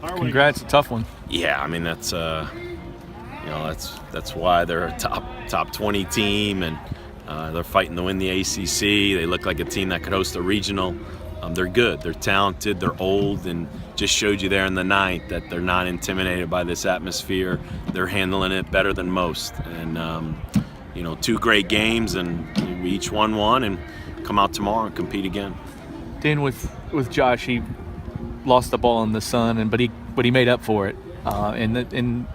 Congrats, a tough one. Yeah, I mean that's why they're a top 20 team, and they're fighting to win the ACC. They look like a team that could host a regional. They're good, they're talented, they're old, and just showed you there in the ninth that they're not intimidated by this atmosphere. They're handling it better than most, and 2 great games, and we each won one, and come out tomorrow and compete again. Dan, with Josh, he lost the ball in the sun, but he made up for it. And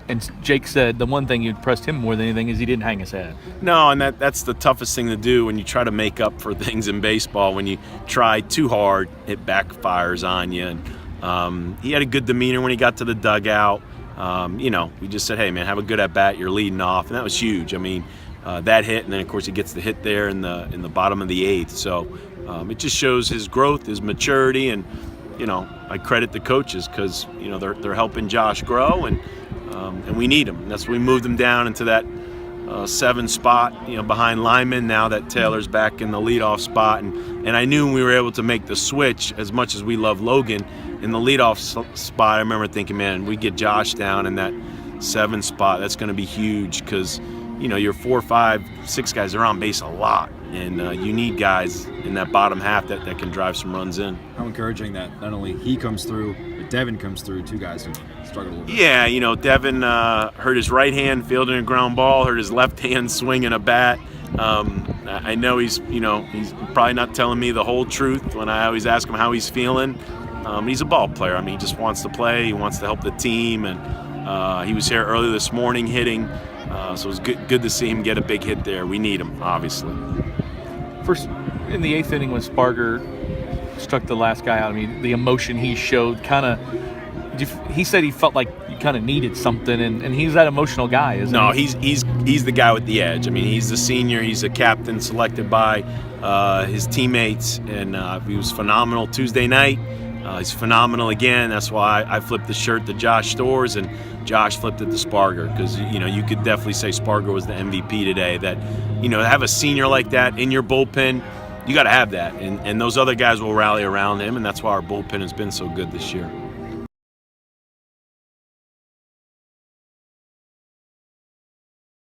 Jake said the one thing you impressed him more than anything is he didn't hang his head. No, and that's the toughest thing to do when you try to make up for things in baseball. When you try too hard, it backfires on you. And he had a good demeanor when he got to the dugout. We just said, hey, man, have a good at-bat. You're leading off. And that was huge. I mean, that hit, and then, of course, he gets the hit there in the bottom of the 8th. So it just shows his growth, his maturity, and I credit the coaches because they're helping Josh grow, and we need him. And that's why we moved him down into that 7 spot, behind Lyman. Now that Taylor's back in the leadoff spot, and I knew when we were able to make the switch, as much as we love Logan, in the leadoff spot, I remember thinking, man, we get Josh down in that 7 spot. That's going to be huge because your 4, 5, 6 guys are on base a lot. And you need guys in that bottom half that can drive some runs in. How encouraging that not only he comes through, but Devin comes through, 2 guys who struggled a little bit. Yeah, Devin hurt his right hand fielding a ground ball, hurt his left hand swinging a bat. I know he's probably not telling me the whole truth when I always ask him how he's feeling. He's a ball player. I mean, he just wants to play. He wants to help the team, and he was here early this morning hitting. So it was good to see him get a big hit there. We need him, obviously. First, in the 8th inning when Sparger struck the last guy out, I mean, the emotion he showed he said he felt like you kind of needed something, and he's that emotional guy, isn't he? No, he's the guy with the edge. I mean, he's the senior. He's a captain selected by his teammates, and he was phenomenal Tuesday night. He's phenomenal again. That's why I flipped the shirt to Josh Storrs, and Josh flipped it to Sparger, because you could definitely say Sparger was the MVP today. That to have a senior like that in your bullpen, you got to have that, and those other guys will rally around him, and that's why our bullpen has been so good this year.